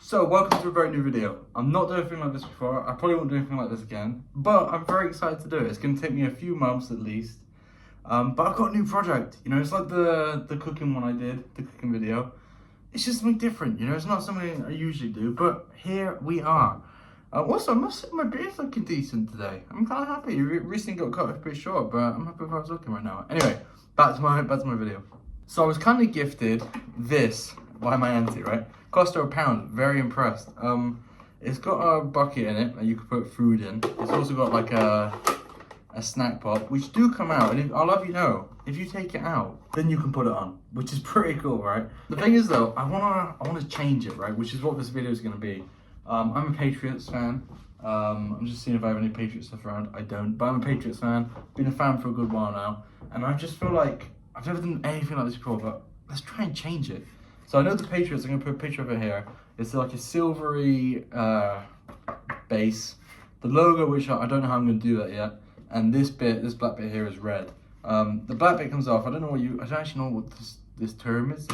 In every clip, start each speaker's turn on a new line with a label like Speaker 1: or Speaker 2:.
Speaker 1: So, welcome to a very new video. I'm not doing anything like this before. I probably won't do anything like this again, but I'm very excited to do it. It's going to take me a few months at least, but I've got a new project. You know, it's like the cooking one I did, the cooking video. It's just something different, you know, it's not something I usually do, but here we are. Also, I must say my beard's looking decent today. I'm kind of happy. It recently got cut, it's pretty short, but I'm happy with how it's looking right now. Anyway, back to my video. So I was kind of gifted this by my auntie, right? Cost her £1. Very impressed. It's got a bucket in it that you can put food in. It's also got like a snack pot, which do come out. And I'll have you know, if you take it out, then you can put it on, which is pretty cool, right? The thing is though, I wanna change it, right? Which is what this video is gonna be. I'm a Patriots fan. I'm just seeing if I have any Patriots stuff around. I don't, but I'm a Patriots fan. Been a fan for a good while now, and I just feel like I've never done anything like this before. But let's try and change it. So I know the Patriots. I'm gonna put a picture of it here. It's like a silvery base. The logo, which I don't know how I'm gonna do that yet. And this black bit here is red. The black bit comes off. I don't actually know what this term is.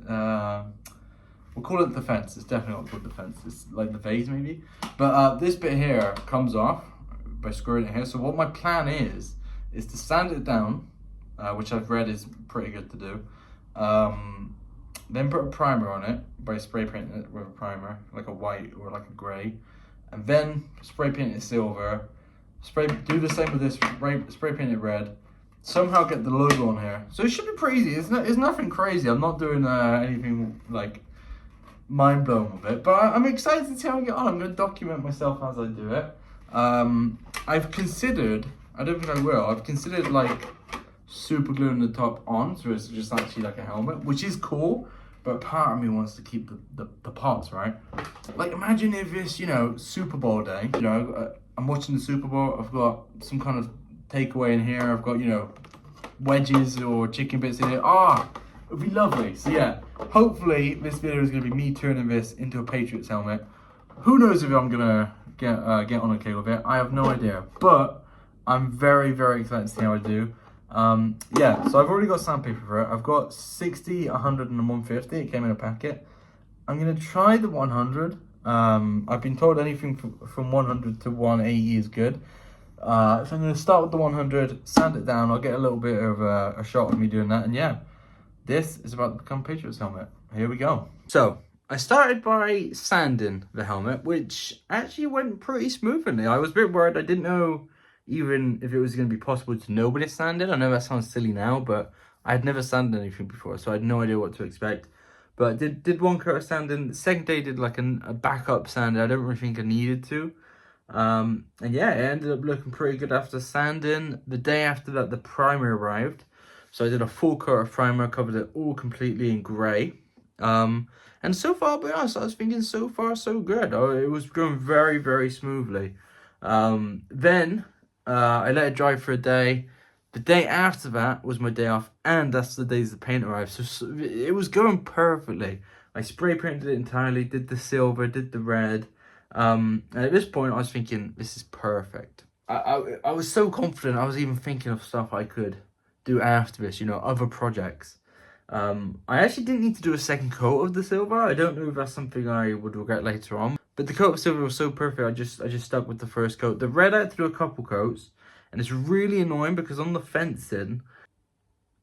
Speaker 1: We'll call it the fence. It's definitely not called the fence. It's like the vase maybe. But this bit here comes off by screwing it here. So what my plan is to sand it down, which I've read is pretty good to do. Then put a primer on it by spray painting it with a primer, like a white or like a grey. And then spray paint it silver. Do the same with this, spray paint it red. Somehow get the logo on here. So it should be pretty easy. It's nothing crazy. I'm not doing anything like mind blowing with it, but I'm excited to see how I get on. I'm going to document myself as I do it. I've considered, I don't think I will, I've considered like super gluing the top on, so it's just actually like a helmet, which is cool, but part of me wants to keep the parts, right? Like imagine if it's, you know, Super Bowl day, you know, I'm watching the Super Bowl, I've got some kind of takeaway in here, I've got, you know, wedges or chicken bits in here. It would be lovely. So yeah, hopefully this video is going to be me turning this into a Patriots helmet. Who knows if I'm going to get on okay with it. I have no idea. But I'm very, very excited to see how I do. Yeah, so I've already got sandpaper for it. I've got 60, 100 and 150. It came in a packet. I'm going to try the 100. I've been told anything from 100 to 180 is good. So I'm going to start with the 100, sand it down. I'll get a little bit of a shot of me doing that. And yeah. This is about to become Patriots helmet. Here we go. So, I started by sanding the helmet, which actually went pretty smoothly. I was a bit worried. I didn't know even if it was going to be possible to know what it sanded. I know that sounds silly now, but I had never sanded anything before, so I had no idea what to expect. But did one coat of sanding. The second day did like a backup sand. I don't really think I needed to. And yeah, it ended up looking pretty good after sanding. The day after that, the primer arrived. So I did a full coat of primer, covered it all completely in grey. And so far, I'll be honest, I was thinking so far so good. It was going very, very smoothly. Then I let it dry for a day. The day after that was my day off, and that's the days the paint arrived. So it was going perfectly. I spray painted it entirely, did the silver, did the red. And at this point, I was thinking, this is perfect. I was so confident, I was even thinking of stuff I could do after this, you know, other projects. I actually didn't need to do a second coat of the silver. I don't know if that's something I would regret later on, but the coat of silver was so perfect. I just stuck with the first coat. The red I had to do a couple coats, and it's really annoying because on the fencing,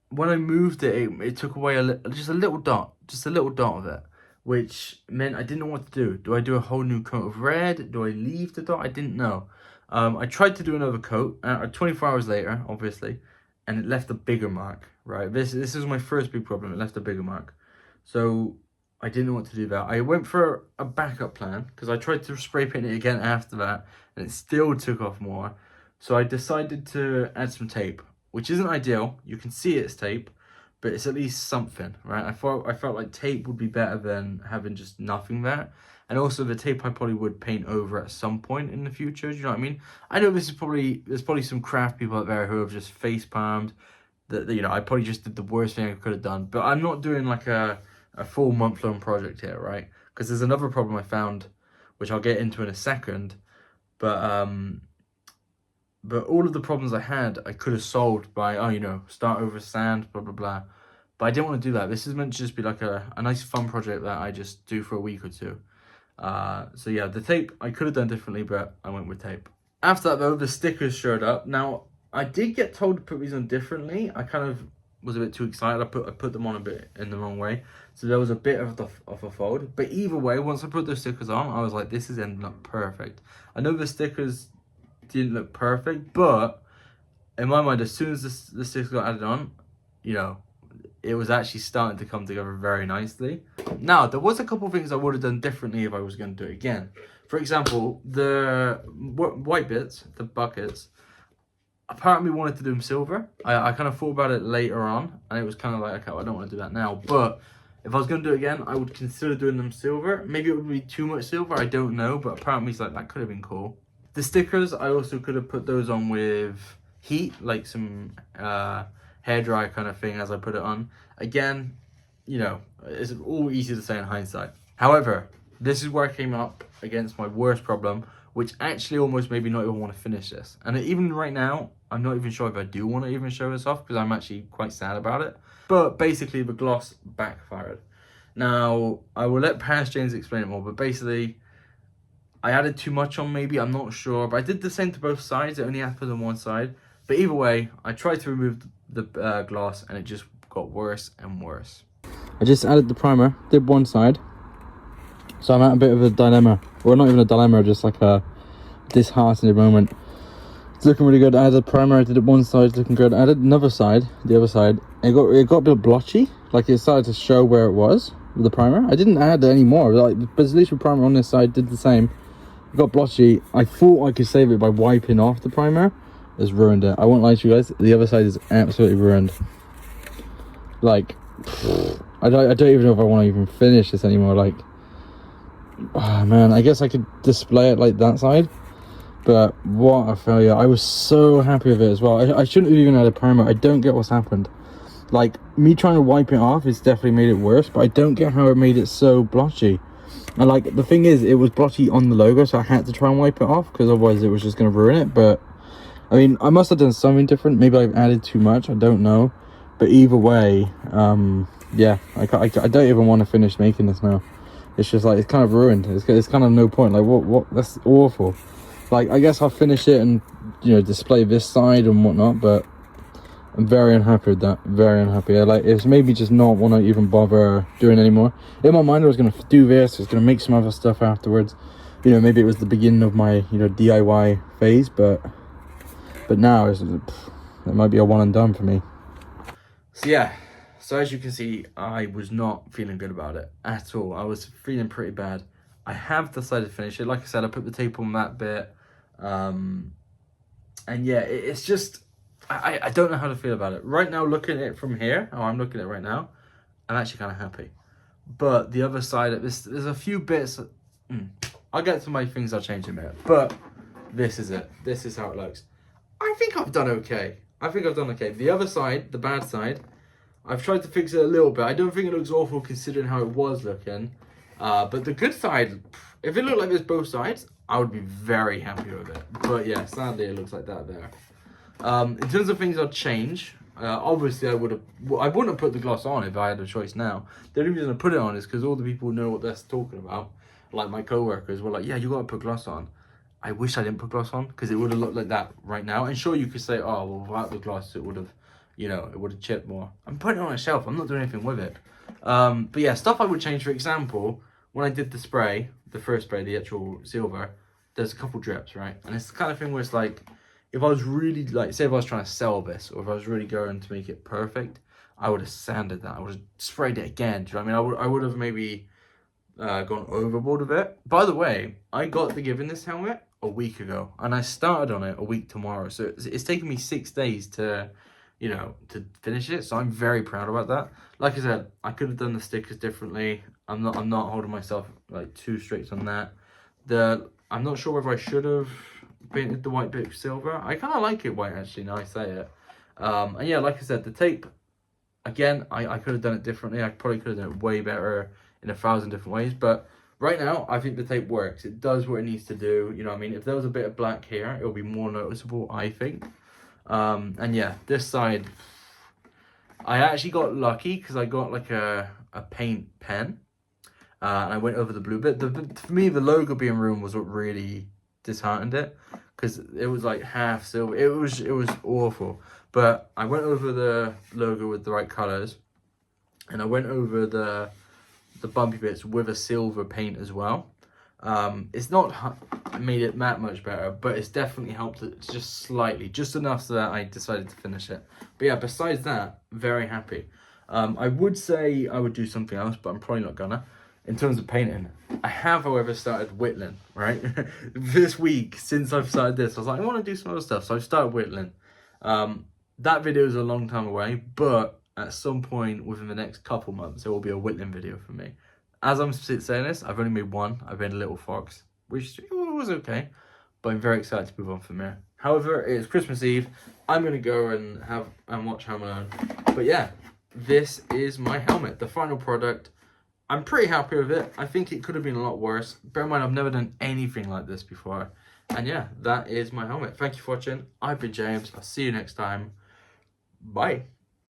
Speaker 1: when I moved it, it took away just a little dot of it, which meant I didn't know what to do. Do I do a whole new coat of red? Do I leave the dot? I didn't know. I tried to do another coat 24 hours later, obviously, and it left a bigger mark, right? This is my first big problem. It left a bigger mark. So I didn't know what to do there. I went for a backup plan because I tried to spray paint it again after that, and it still took off more. So I decided to add some tape, which isn't ideal. You can see it's tape, but it's at least something, right? I felt like tape would be better than having just nothing there. And also the tape I probably would paint over at some point in the future. Do you know what I mean? I know there's probably some craft people out there who have just face palmed that, you know, I probably just did the worst thing I could have done. But I'm not doing like a full month-long project here, right? Because there's another problem I found, which I'll get into in a second. But all of the problems I had, I could have solved by, you know, start over sand, blah, blah, blah. But I didn't want to do that. This is meant to just be like a nice fun project that I just do for a week or two. So yeah, the tape, I could have done differently, but I went with tape. After that though, the stickers showed up. Now, I did get told to put these on differently. I kind of was a bit too excited. I put them on a bit in the wrong way. So there was a bit of a fold. But either way, once I put those stickers on, I was like, this is ending up perfect. I know the stickers didn't look perfect, but in my mind, as soon as the stickers got added on, you know, it was actually starting to come together very nicely. Now, there was a couple of things I would have done differently if I was going to do it again. For example, the white bits, the buckets, apparently wanted to do them silver. I kind of thought about it later on, and it was kind of like, okay, well, I don't want to do that now. But if I was going to do it again, I would consider doing them silver. Maybe it would be too much silver, I don't know. But apparently it's like, that could have been cool. The stickers, I also could have put those on with heat, like some hairdryer kind of thing as I put it on. Again, you know, it's all easy to say in hindsight. However, this is where I came up against my worst problem, which actually almost made me not even want to finish this. And even right now, I'm not even sure if I do want to even show this off because I'm actually quite sad about it. But basically, the gloss backfired. Now, I will let Paris James explain it more, but basically, I added too much on maybe, I'm not sure. But I did the same to both sides. It only had to put on one side. But either way, I tried to remove the gloss and it just got worse and worse. I just added the primer, did one side. So I'm at a bit of a dilemma. Well, not even a dilemma, just like a disheartened moment. It's looking really good. I added primer, I did it one side, it's looking good. I added another side, the other side. It got a bit blotchy. Like it started to show where it was with the primer. I didn't add any more. Like, but at least with primer on this side did the same. It got blotchy. I thought I could save it by wiping off the primer. It's ruined it. I won't lie to you guys. The other side is absolutely ruined. Like, I don't even know if I want to even finish this anymore. Like, oh man, I guess I could display it like that side. But what a failure. I was so happy with it as well. I shouldn't have even had a primer. I don't get what's happened. Like, me trying to wipe it off has definitely made it worse, but I don't get how it made it so blotchy. And like, the thing is, it was blotchy on the logo, so I had to try and wipe it off, because otherwise it was just going to ruin it. But, I mean, I must have done something different. Maybe I've added too much, I don't know. But either way, yeah, I don't even want to finish making this now. It's just like, it's kind of ruined. It's kind of no point. Like, what? That's awful. Like, I guess I'll finish it and, you know, display this side and whatnot, but I'm very unhappy with that. Very unhappy. It's made me just not want to even bother doing anymore. In my mind, I was going to do this. I was going to make some other stuff afterwards. You know, maybe it was the beginning of my, you know, DIY phase, but now it might be a one and done for me. So yeah, so as you can see, I was not feeling good about it at all. I was feeling pretty bad. I have decided to finish it. Like I said, I put the tape on that bit. And yeah, it's just, I don't know how to feel about it. Right now, looking at it from here, how I'm looking at it right now, I'm actually kind of happy. But the other side of this, there's a few bits, I'll get to my things I'll change in a minute. But this is it. This is how it looks. I think I've done okay. The other side, the bad side, I've tried to fix it a little bit. I don't think it looks awful considering how it was looking. But the good side, if it looked like this both sides, I would be very happy with it. But yeah, sadly it looks like that there. In terms of things I'd change, obviously I wouldn't have put the gloss on if I had a choice now. The only reason I put it on is because all the people know what they're talking about. Like my co-workers were like, yeah, you got to put gloss on. I wish I didn't put gloss on because it would have looked like that right now. And sure, you could say, oh, well, without the gloss, it would have, you know, it would have chipped more. I'm putting it on a shelf. I'm not doing anything with it. But yeah, stuff I would change, for example, when I did the spray, the first spray, the actual silver, there's a couple drips, right? And it's the kind of thing where it's like, if I was really, like, say if I was trying to sell this, or if I was really going to make it perfect, I would have sanded that. I would have sprayed it again. Do you know what I mean? I would have maybe gone overboard with it. By the way, I got the given this helmet a week ago, and I started on it a week tomorrow. So it's taken me 6 days to, you know, to finish it. So I'm very proud about that. Like I said, I could have done the stickers differently. I'm not holding myself like too strict on that. I'm not sure whether I should have painted the white bit silver. I kind of like it white actually, now I say it. And yeah, like I said, the tape, again, I could have done it differently. I probably could have done it way better in 1,000 different ways. But right now, I think the tape works. It does what it needs to do. You know what I mean? If there was a bit of black here, it'll be more noticeable, I think. And yeah, this side, I actually got lucky because I got like a paint pen. And I went over the blue bit. For me, the logo being ruined was what really disheartened it, because it was like half silver. It was awful. But I went over the logo with the right colors, and I went over the bumpy bits with a silver paint as well. It's not made it that much better, but it's definitely helped it just slightly, just enough so that I decided to finish it. But yeah, besides that, very happy. I would say I would do something else, but I'm probably not gonna. In terms of painting, I have, however, started whittling, right? This week, since I've started this, I was like, I want to do some other stuff, so I've started whittling. That video is a long time away, but at some point within the next couple months, there will be a whittling video for me. As I'm saying this, I've only made one. I've made a little fox, which was okay, but I'm very excited to move on from there. However, it's Christmas Eve. I'm gonna go and watch Home Alone. But yeah, this is my helmet, the final product. I'm pretty happy with it. I think it could have been a lot worse. Bear in mind, I've never done anything like this before. And yeah, that is my helmet. Thank you for watching. I've been James. I'll see you next time. Bye.